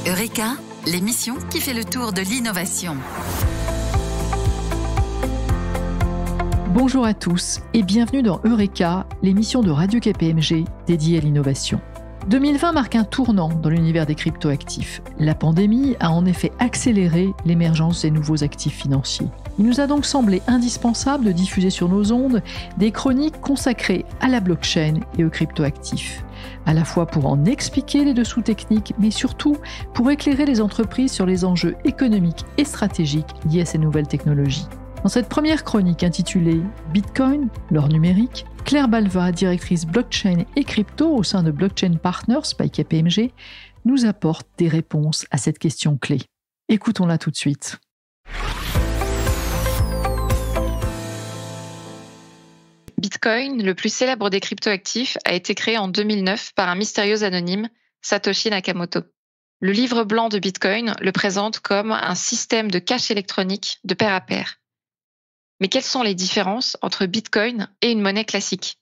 Eureka, l'émission qui fait le tour de l'innovation. Bonjour à tous et bienvenue dans Eureka, l'émission de Radio KPMG dédiée à l'innovation. 2020 marque un tournant dans l'univers des cryptoactifs. La pandémie a en effet accéléré l'émergence des nouveaux actifs financiers. Il nous a donc semblé indispensable de diffuser sur nos ondes des chroniques consacrées à la blockchain et aux cryptoactifs, à la fois pour en expliquer les dessous techniques, mais surtout pour éclairer les entreprises sur les enjeux économiques et stratégiques liés à ces nouvelles technologies. Dans cette première chronique intitulée « Bitcoin, l'or numérique », Claire Balva, directrice blockchain et crypto au sein de Blockchain Partners by KPMG, nous apporte des réponses à cette question clé. Écoutons-la tout de suite. Bitcoin, le plus célèbre des cryptoactifs, a été créé en 2009 par un mystérieux anonyme, Satoshi Nakamoto. Le livre blanc de Bitcoin le présente comme un système de cash électronique de pair à pair. Mais quelles sont les différences entre Bitcoin et une monnaie classique ?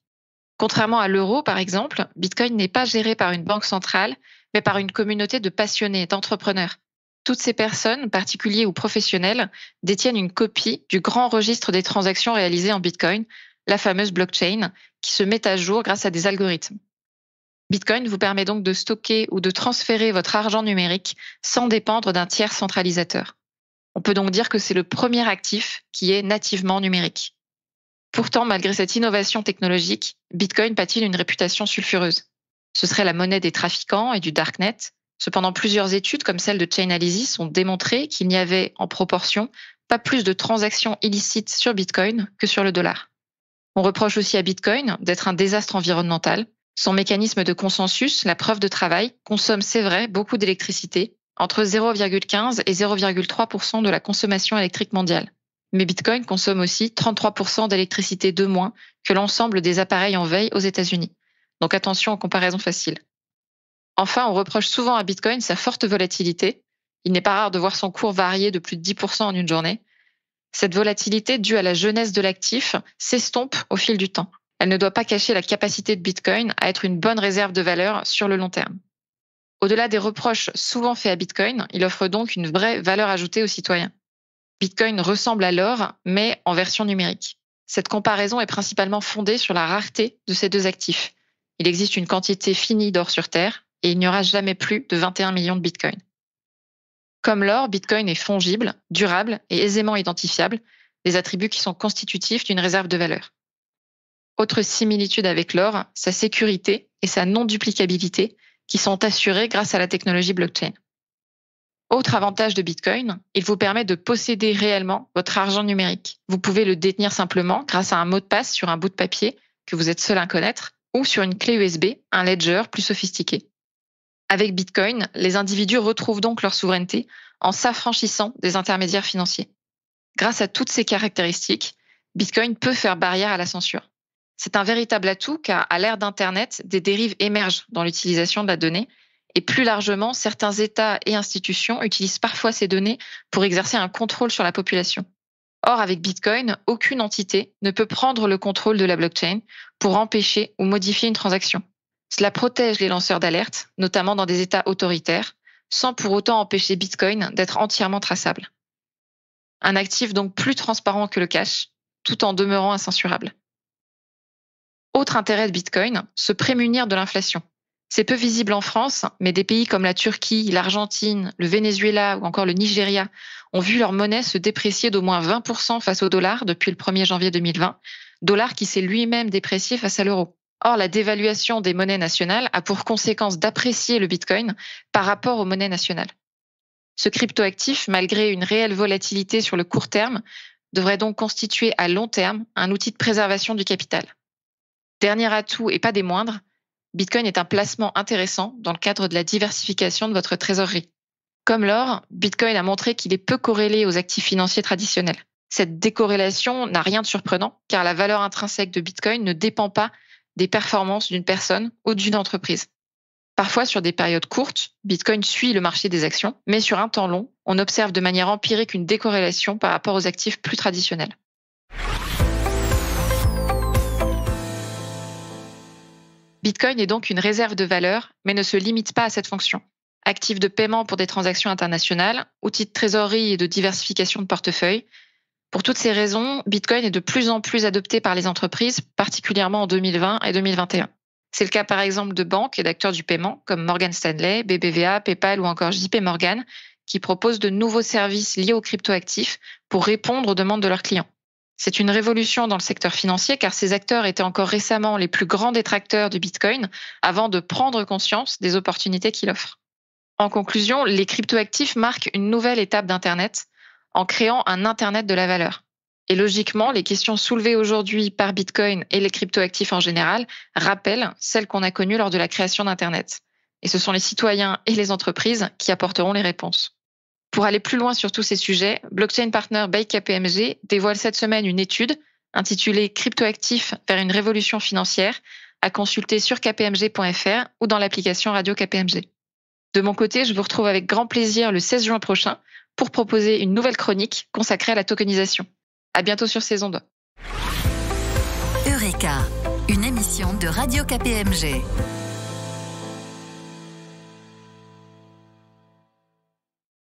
Contrairement à l'euro, par exemple, Bitcoin n'est pas géré par une banque centrale, mais par une communauté de passionnés, d'entrepreneurs. Toutes ces personnes, particuliers ou professionnels, détiennent une copie du grand registre des transactions réalisées en Bitcoin, la fameuse blockchain, qui se met à jour grâce à des algorithmes. Bitcoin vous permet donc de stocker ou de transférer votre argent numérique sans dépendre d'un tiers centralisateur. On peut donc dire que c'est le premier actif qui est nativement numérique. Pourtant, malgré cette innovation technologique, Bitcoin pâtit d'une réputation sulfureuse. Ce serait la monnaie des trafiquants et du darknet. Cependant, plusieurs études comme celle de Chainalysis ont démontré qu'il n'y avait, en proportion, pas plus de transactions illicites sur Bitcoin que sur le dollar. On reproche aussi à Bitcoin d'être un désastre environnemental. Son mécanisme de consensus, la preuve de travail, consomme, c'est vrai, beaucoup d'électricité, entre 0,15 et 0,3% de la consommation électrique mondiale. Mais Bitcoin consomme aussi 33% d'électricité de moins que l'ensemble des appareils en veille aux États-Unis. Donc attention aux comparaisons faciles. Enfin, on reproche souvent à Bitcoin sa forte volatilité. Il n'est pas rare de voir son cours varier de plus de 10% en une journée. Cette volatilité due à la jeunesse de l'actif s'estompe au fil du temps. Elle ne doit pas cacher la capacité de Bitcoin à être une bonne réserve de valeur sur le long terme. Au-delà des reproches souvent faits à Bitcoin, il offre donc une vraie valeur ajoutée aux citoyens. Bitcoin ressemble à l'or, mais en version numérique. Cette comparaison est principalement fondée sur la rareté de ces deux actifs. Il existe une quantité finie d'or sur Terre et il n'y aura jamais plus de 21 millions de Bitcoin. Comme l'or, Bitcoin est fongible, durable et aisément identifiable, des attributs qui sont constitutifs d'une réserve de valeur. Autre similitude avec l'or, sa sécurité et sa non-duplicabilité, qui sont assurés grâce à la technologie blockchain. Autre avantage de Bitcoin, il vous permet de posséder réellement votre argent numérique. Vous pouvez le détenir simplement grâce à un mot de passe sur un bout de papier que vous êtes seul à connaître ou sur une clé USB, un ledger plus sophistiqué. Avec Bitcoin, les individus retrouvent donc leur souveraineté en s'affranchissant des intermédiaires financiers. Grâce à toutes ces caractéristiques, Bitcoin peut faire barrière à la censure. C'est un véritable atout car à l'ère d'Internet, des dérives émergent dans l'utilisation de la donnée et plus largement, certains États et institutions utilisent parfois ces données pour exercer un contrôle sur la population. Or, avec Bitcoin, aucune entité ne peut prendre le contrôle de la blockchain pour empêcher ou modifier une transaction. Cela protège les lanceurs d'alerte, notamment dans des États autoritaires, sans pour autant empêcher Bitcoin d'être entièrement traçable. Un actif donc plus transparent que le cash, tout en demeurant incensurable. Autre intérêt de Bitcoin, se prémunir de l'inflation. C'est peu visible en France, mais des pays comme la Turquie, l'Argentine, le Venezuela ou encore le Nigeria ont vu leur monnaie se déprécier d'au moins 20% face au dollar depuis le 1er janvier 2020, dollar qui s'est lui-même déprécié face à l'euro. Or, la dévaluation des monnaies nationales a pour conséquence d'apprécier le Bitcoin par rapport aux monnaies nationales. Ce cryptoactif, malgré une réelle volatilité sur le court terme, devrait donc constituer à long terme un outil de préservation du capital. Dernier atout et pas des moindres, Bitcoin est un placement intéressant dans le cadre de la diversification de votre trésorerie. Comme l'or, Bitcoin a montré qu'il est peu corrélé aux actifs financiers traditionnels. Cette décorrélation n'a rien de surprenant car la valeur intrinsèque de Bitcoin ne dépend pas des performances d'une personne ou d'une entreprise. Parfois, sur des périodes courtes, Bitcoin suit le marché des actions, mais sur un temps long, on observe de manière empirique une décorrélation par rapport aux actifs plus traditionnels. Bitcoin est donc une réserve de valeur, mais ne se limite pas à cette fonction. actifs de paiement pour des transactions internationales, outils de trésorerie et de diversification de portefeuille. Pour toutes ces raisons, Bitcoin est de plus en plus adopté par les entreprises, particulièrement en 2020 et 2021. C'est le cas par exemple de banques et d'acteurs du paiement comme Morgan Stanley, BBVA, PayPal ou encore JP Morgan qui proposent de nouveaux services liés aux cryptoactifs pour répondre aux demandes de leurs clients. C'est une révolution dans le secteur financier car ces acteurs étaient encore récemment les plus grands détracteurs de Bitcoin avant de prendre conscience des opportunités qu'il offre. En conclusion, les cryptoactifs marquent une nouvelle étape d'Internet en créant un Internet de la valeur. Et logiquement, les questions soulevées aujourd'hui par Bitcoin et les cryptoactifs en général rappellent celles qu'on a connues lors de la création d'Internet. Et ce sont les citoyens et les entreprises qui apporteront les réponses. Pour aller plus loin sur tous ces sujets, blockchain partner by KPMG dévoile cette semaine une étude intitulée Cryptoactifs vers une révolution financière à consulter sur kpmg.fr ou dans l'application Radio KPMG. De mon côté, je vous retrouve avec grand plaisir le 16 juin prochain pour proposer une nouvelle chronique consacrée à la tokenisation. À bientôt sur ces ondes. Eureka, une émission de Radio KPMG.